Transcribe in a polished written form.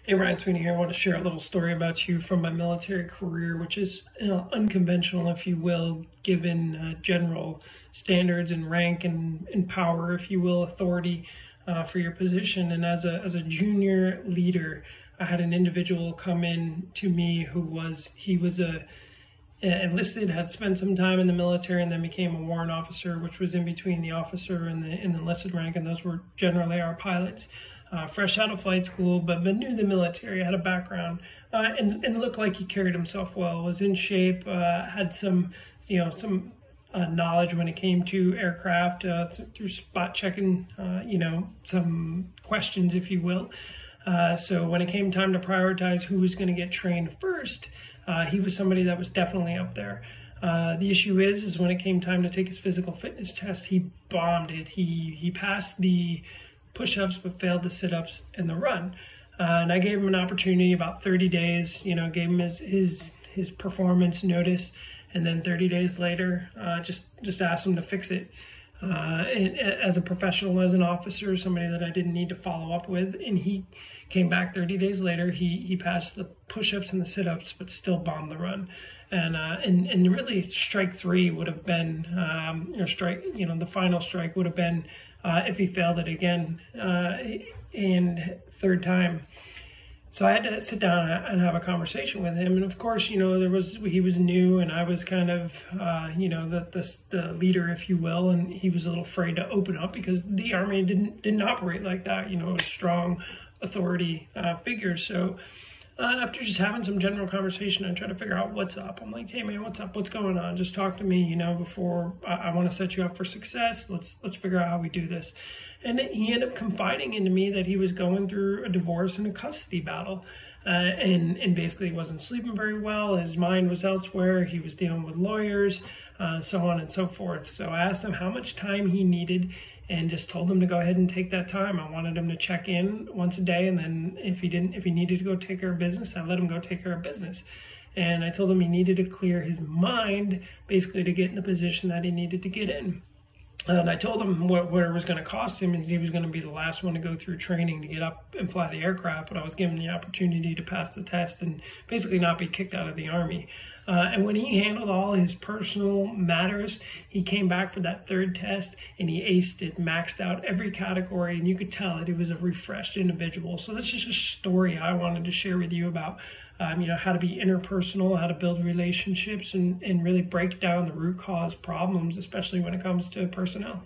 Hey, Ryan Sweeney here. I want to share a little story about you from my military career, which is unconventional, if you will, given general standards and rank and power, if you will, authority for your position. And as a junior leader, I had an individual come in to me who was enlisted, had spent some time in the military, and then became a warrant officer, which was in between the officer and the enlisted rank, and those were generally our pilots. Fresh out of flight school, but knew the military, had a background, and looked like he carried himself well, was in shape, had some knowledge when it came to aircraft, through spot checking, some questions, if you will. So when it came time to prioritize who was going to get trained first, he was somebody that was definitely up there. The issue is when it came time to take his physical fitness test, he bombed it. He passed the push-ups but failed the sit-ups and the run. And I gave him an opportunity, about 30 days, gave him his performance notice, and then 30 days later, just asked him to fix it. As a professional, as an officer, somebody that I didn't need to follow up with, and he came back 30 days later. He passed the push-ups and the sit-ups, but still bombed the run. And really, strike three would have been, the final strike would have been if he failed it again, and third time. So I had to sit down and have a conversation with him. And of course, he was new, and I was kind of, the leader, if you will, and he was a little afraid to open up because the Army didn't operate like that, a strong authority figure. So after just having some general conversation, I try to figure out what's up. I'm like, hey man, what's up? What's going on? Just talk to me, before I want to set you up for success. Let's figure out how we do this. And he ended up confiding into me that he was going through a divorce and a custody battle, and basically wasn't sleeping very well. His mind was elsewhere. He was dealing with lawyers, so on and so forth. So I asked him how much time he needed, and just told him to go ahead and take that time. I wanted him to check in once a day, and then if he needed to go take care of business, I let him go take care of business. And I told him he needed to clear his mind, basically, to get in the position that he needed to get in. And I told him what it was going to cost him, is he was going to be the last one to go through training to get up and fly the aircraft, but I was giving him the opportunity to pass the test and basically not be kicked out of the Army. And when he handled all his personal matters, he came back for that third test and he aced it, maxed out every category, and you could tell that he was a refreshed individual. So that's just a story I wanted to share with you about, how to be interpersonal, how to build relationships, and really break down the root cause problems, especially when it comes to personnel.